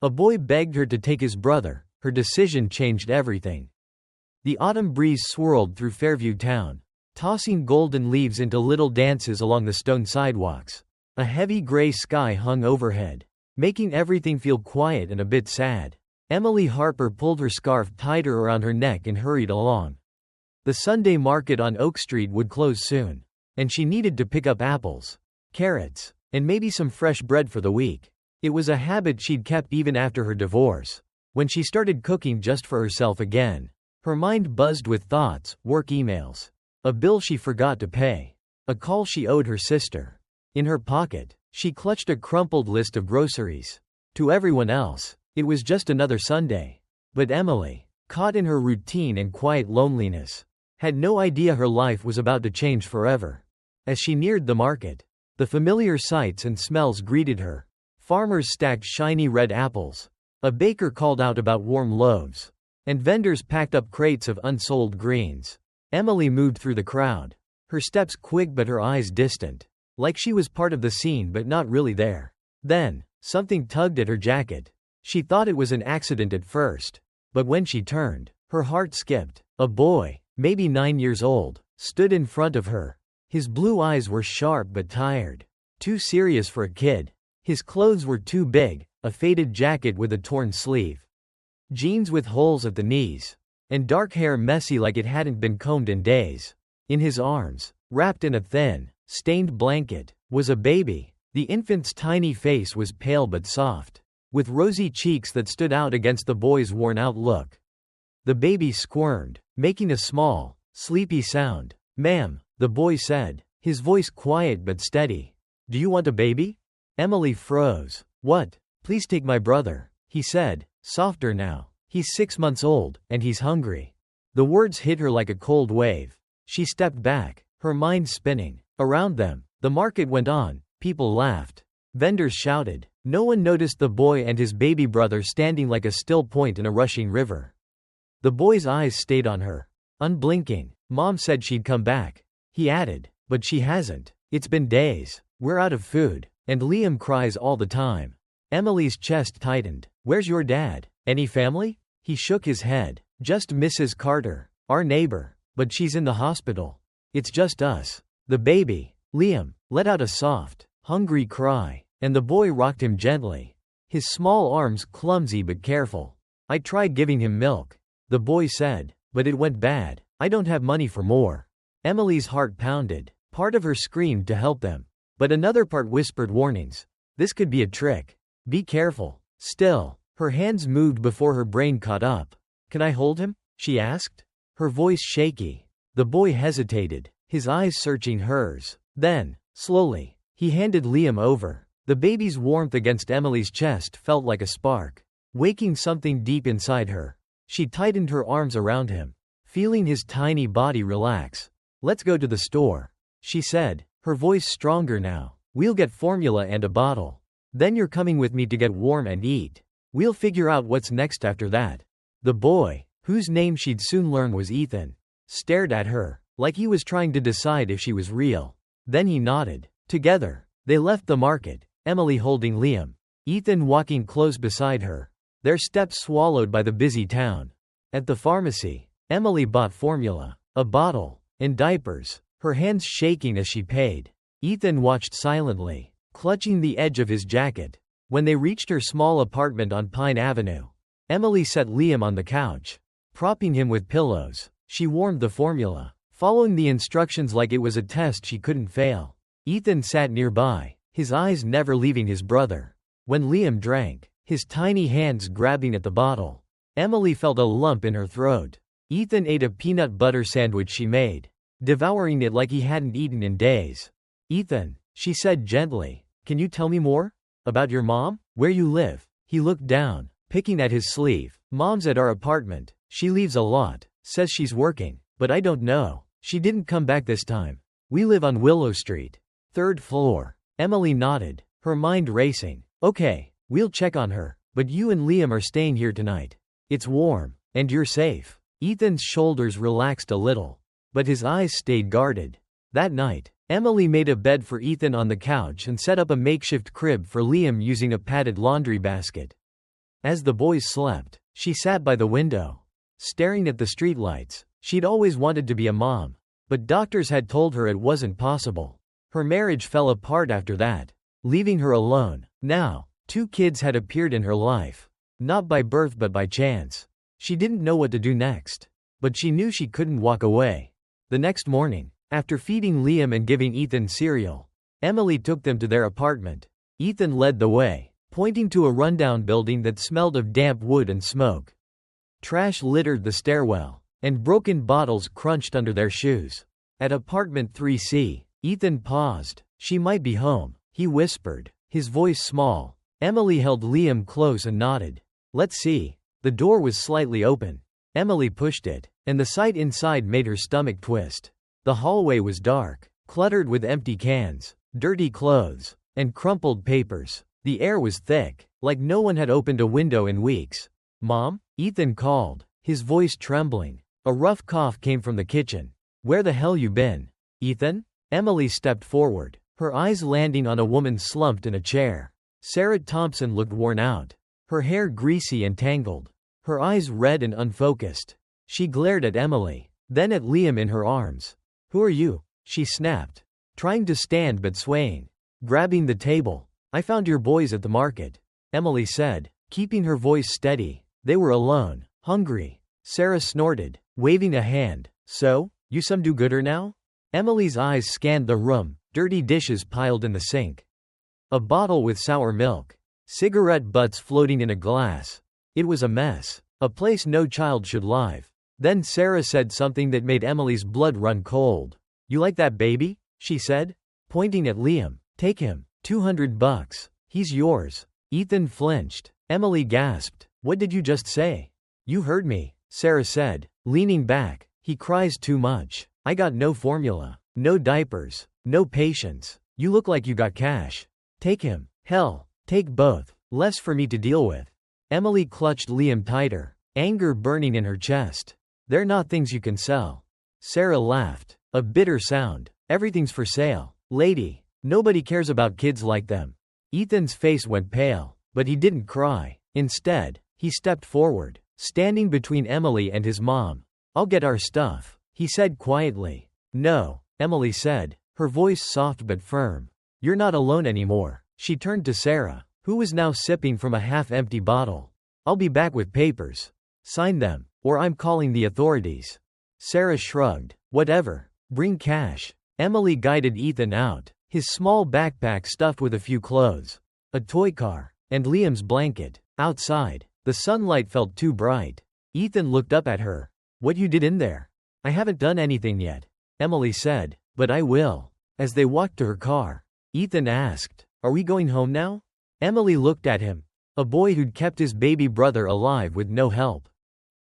A boy begged her to take his brother. Her decision changed everything. The autumn breeze swirled through Fairview town, tossing golden leaves into little dances along the stone sidewalks. A heavy gray sky hung overhead, making everything feel quiet and a bit sad. Emily Harper pulled her scarf tighter around her neck and hurried along. The Sunday market on Oak Street would close soon, and she needed to pick up apples, carrots, and maybe some fresh bread for the week. It was a habit she'd kept even after her divorce. When she started cooking just for herself again, her mind buzzed with thoughts, work emails, a bill she forgot to pay, a call she owed her sister. In her pocket, she clutched a crumpled list of groceries. To everyone else, it was just another Sunday. But Emily, caught in her routine and quiet loneliness, had no idea her life was about to change forever. As she neared the market, the familiar sights and smells greeted her. Farmers stacked shiny red apples, a baker called out about warm loaves, and vendors packed up crates of unsold greens. Emily moved through the crowd, her steps quick but her eyes distant, like she was part of the scene but not really there. Then, something tugged at her jacket. She thought it was an accident at first, but when she turned, her heart skipped. A boy, maybe 9 years old, stood in front of her. His blue eyes were sharp but tired, too serious for a kid. His clothes were too big, a faded jacket with a torn sleeve, jeans with holes at the knees, and dark hair messy like it hadn't been combed in days. In his arms, wrapped in a thin, stained blanket, was a baby. The infant's tiny face was pale but soft, with rosy cheeks that stood out against the boy's worn-out look. The baby squirmed, making a small, sleepy sound. "Ma'am," the boy said, his voice quiet but steady. "Do you want a baby?" Emily froze. "What? Please take my brother," he said, softer now. "He's 6 months old, and he's hungry." The words hit her like a cold wave. She stepped back, her mind spinning. Around them, the market went on. People laughed. Vendors shouted. No one noticed the boy and his baby brother standing like a still point in a rushing river. The boy's eyes stayed on her, unblinking. "Mom said she'd come back," he added, "but she hasn't. It's been days. We're out of food. And Liam cries all the time." Emily's chest tightened. "Where's your dad? Any family?" He shook his head. "Just Mrs. Carter, our neighbor. But she's in the hospital. It's just us." The baby, Liam, let out a soft, hungry cry, and the boy rocked him gently, his small arms clumsy but careful. "I tried giving him milk," the boy said, "but it went bad. I don't have money for more." Emily's heart pounded. Part of her screamed to help them, but another part whispered warnings. This could be a trick. Be careful. Still, her hands moved before her brain caught up. "Can I hold him?" she asked, her voice shaky. The boy hesitated, his eyes searching hers. Then, slowly, he handed Liam over. The baby's warmth against Emily's chest felt like a spark, waking something deep inside her. She tightened her arms around him, feeling his tiny body relax. "Let's go to the store," she said, her voice stronger now. "We'll get formula and a bottle. Then you're coming with me to get warm and eat. We'll figure out what's next after that." The boy, whose name she'd soon learn was Ethan, stared at her, like he was trying to decide if she was real. Then he nodded. Together, they left the market, Emily holding Liam, Ethan walking close beside her, their steps swallowed by the busy town. At the pharmacy, Emily bought formula, a bottle, and diapers, her hands shaking as she paid. Ethan watched silently, clutching the edge of his jacket. When they reached her small apartment on Pine Avenue, Emily set Liam on the couch, propping him with pillows. She warmed the formula, following the instructions like it was a test she couldn't fail. Ethan sat nearby, his eyes never leaving his brother. When Liam drank, his tiny hands grabbing at the bottle, Emily felt a lump in her throat. Ethan ate a peanut butter sandwich she made, devouring it like he hadn't eaten in days. "Ethan," she said gently, "can you tell me more? About your mom? Where you live?" He looked down, picking at his sleeve. "Mom's at our apartment. She leaves a lot, says she's working, but I don't know. She didn't come back this time. We live on Willow Street, 3rd floor." Emily nodded, her mind racing. "Okay, we'll check on her, but you and Liam are staying here tonight. It's warm, and you're safe." Ethan's shoulders relaxed a little, but his eyes stayed guarded. That night, Emily made a bed for Ethan on the couch and set up a makeshift crib for Liam using a padded laundry basket. As the boys slept, she sat by the window, staring at the streetlights. She'd always wanted to be a mom, but doctors had told her it wasn't possible. Her marriage fell apart after that, leaving her alone. Now, 2 kids had appeared in her life, not by birth but by chance. She didn't know what to do next, but she knew she couldn't walk away. The next morning, after feeding Liam and giving Ethan cereal, Emily took them to their apartment. Ethan led the way, pointing to a rundown building that smelled of damp wood and smoke. Trash littered the stairwell, and broken bottles crunched under their shoes. At apartment 3C, Ethan paused. She might be home, he whispered, his voice small. Emily held Liam close and nodded. Let's see. The door was slightly open. Emily pushed it, and the sight inside made her stomach twist. The hallway was dark, cluttered with empty cans, dirty clothes, and crumpled papers. The air was thick, like no one had opened a window in weeks. Mom? Ethan called, his voice trembling. A rough cough came from the kitchen. Where the hell you been? Ethan? Emily stepped forward, her eyes landing on a woman slumped in a chair. Sarah Thompson looked worn out, her hair greasy and tangled, her eyes red and unfocused. She glared at Emily, then at Liam in her arms. Who are you? She snapped, trying to stand but swaying. Grabbing the table. I found your boys at the market, Emily said, keeping her voice steady. They were alone, hungry. Sarah snorted, waving a hand. So, you some do-gooder now? Emily's eyes scanned the room, dirty dishes piled in the sink. A bottle with sour milk. Cigarette butts floating in a glass. It was a mess. A place no child should live. Then Sarah said something that made Emily's blood run cold. You like that baby? She said, pointing at Liam. Take him. $200. He's yours. Ethan flinched. Emily gasped. What did you just say? You heard me, Sarah said, leaning back. He cries too much. I got no formula, no diapers, no patience. You look like you got cash. Take him. Hell, take both. Less for me to deal with. Emily clutched Liam tighter, anger burning in her chest. They're not things you can sell. Sarah laughed, a bitter sound. Everything's for sale, lady. Nobody cares about kids like them. Ethan's face went pale, but he didn't cry. Instead, he stepped forward, standing between Emily and his mom. I'll get our stuff, he said quietly. No, Emily said, her voice soft but firm. You're not alone anymore. She turned to Sarah, who was now sipping from a half-empty bottle. I'll be back with papers. Sign them, or I'm calling the authorities. Sarah shrugged. Whatever. Bring cash. Emily guided Ethan out, his small backpack stuffed with a few clothes, a toy car, and Liam's blanket. Outside, the sunlight felt too bright. Ethan looked up at her. What you did in there? I haven't done anything yet, Emily said, but I will. As they walked to her car, Ethan asked, Are we going home now? Emily looked at him. A boy who'd kept his baby brother alive with no help.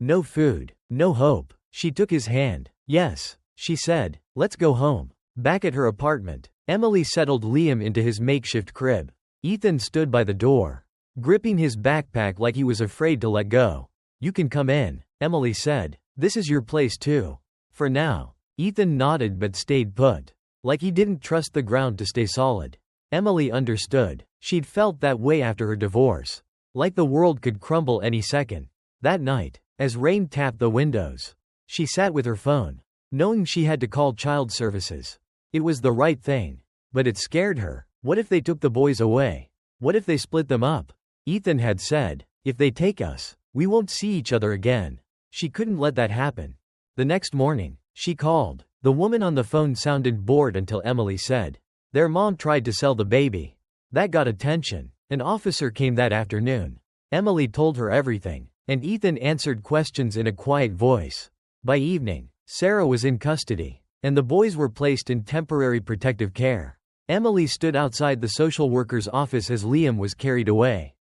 No food, no hope. She took his hand. Yes, she said, let's go home. Back at her apartment, Emily settled Liam into his makeshift crib. Ethan stood by the door, gripping his backpack like he was afraid to let go. You can come in, Emily said. This is your place too. For now. Ethan nodded but stayed put, like he didn't trust the ground to stay solid. Emily understood. She'd felt that way after her divorce. Like the world could crumble any second. That night, as rain tapped the windows, she sat with her phone, knowing she had to call child services. It was the right thing. But it scared her. What if they took the boys away? What if they split them up? Ethan had said, if they take us, we won't see each other again. She couldn't let that happen. The next morning, she called. The woman on the phone sounded bored until Emily said, their mom tried to sell the baby. That got attention. An officer came that afternoon. Emily told her everything, and Ethan answered questions in a quiet voice. By evening, Sarah was in custody, and the boys were placed in temporary protective care. Emily stood outside the social worker's office as Liam was carried away,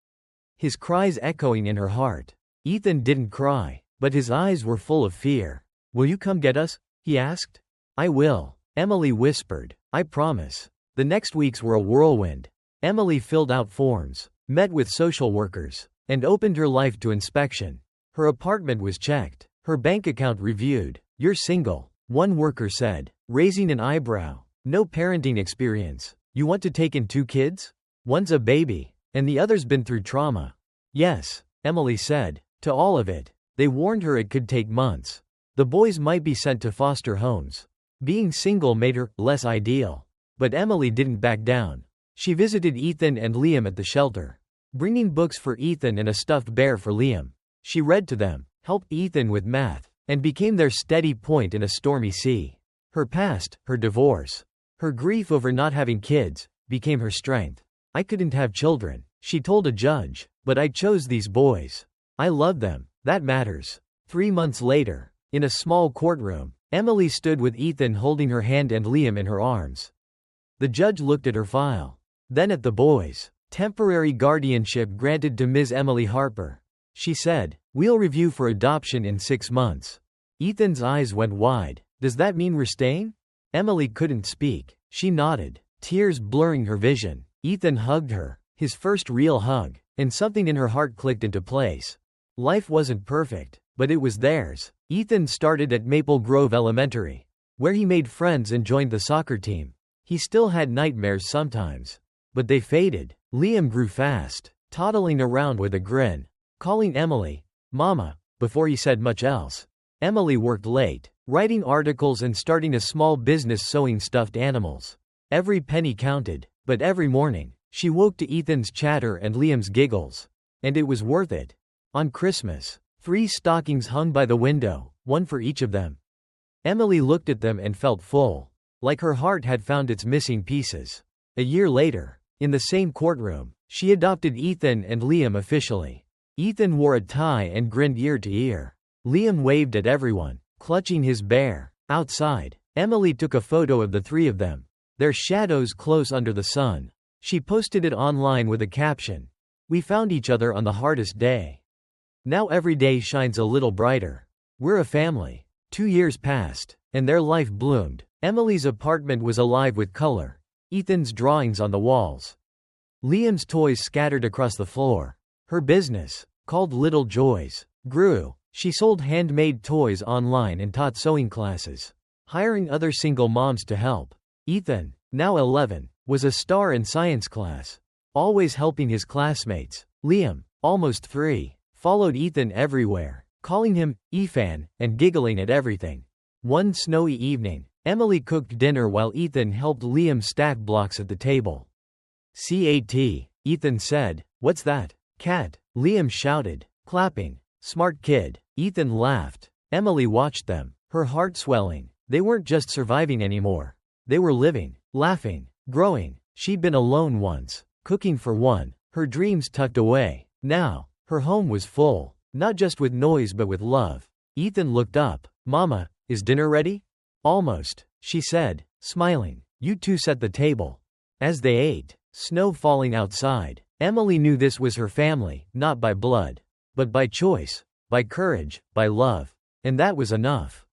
his cries echoing in her heart. Ethan didn't cry, but his eyes were full of fear. Will you come get us? He asked. I will, Emily whispered. I promise. The next weeks were a whirlwind. Emily filled out forms, met with social workers, and opened her life to inspection. Her apartment was checked, her bank account reviewed. You're single, one worker said, raising an eyebrow. No parenting experience. You want to take in 2 kids? One's a baby, and the other's been through trauma. Yes, Emily said. To all of it. They warned her it could take months. The boys might be sent to foster homes. Being single made her less ideal. But Emily didn't back down. She visited Ethan and Liam at the shelter, bringing books for Ethan and a stuffed bear for Liam. She read to them, helped Ethan with math, and became their steady point in a stormy sea. Her past, her divorce, her grief over not having kids, became her strength. I couldn't have children, she told a judge, but I chose these boys. I love them, that matters. 3 months later, in a small courtroom, Emily stood with Ethan holding her hand and Liam in her arms. The judge looked at her file, then at the boys. Temporary guardianship granted to Ms. Emily Harper. She said, "We'll review for adoption in 6 months." Ethan's eyes went wide. Does that mean we're staying? Emily couldn't speak. She nodded, tears blurring her vision. Ethan hugged her, his first real hug, and something in her heart clicked into place. Life wasn't perfect, but it was theirs. Ethan started at Maple Grove Elementary, where he made friends and joined the soccer team. He still had nightmares sometimes, but they faded. Liam grew fast, toddling around with a grin, calling Emily, Mama, before he said much else. Emily worked late, writing articles and starting a small business sewing stuffed animals. Every penny counted, but every morning, she woke to Ethan's chatter and Liam's giggles. And it was worth it. On Christmas, 3 stockings hung by the window, one for each of them. Emily looked at them and felt full, like her heart had found its missing pieces. A year later, in the same courtroom, she adopted Ethan and Liam officially. Ethan wore a tie and grinned ear to ear. Liam waved at everyone, clutching his bear. Outside, Emily took a photo of the 3 of them, their shadows close under the sun. She posted it online with a caption, "We found each other on the hardest day. Now every day shines a little brighter. We're a family." 2 years passed, and their life bloomed. Emily's apartment was alive with color. Ethan's drawings on the walls. Liam's toys scattered across the floor. Her business, called Little Joys, grew. She sold handmade toys online and taught sewing classes, hiring other single moms to help. Ethan, now 11, was a star in science class, always helping his classmates. Liam, almost 3, followed Ethan everywhere, calling him Efan and giggling at everything. One snowy evening, Emily cooked dinner while Ethan helped Liam stack blocks at the table. "Cat," Ethan said. "What's that?" "Cat," Liam shouted, clapping. "Smart kid." Ethan laughed. Emily watched them, her heart swelling. They weren't just surviving anymore. They were living, laughing, growing. She'd been alone once, cooking for one, her dreams tucked away. Now, her home was full, not just with noise but with love. Ethan looked up. "Mama, is dinner ready?" "Almost," she said, smiling. "You two set the table." As they ate, snow falling outside, Emily knew this was her family, not by blood, but by choice, by courage, by love. And that was enough.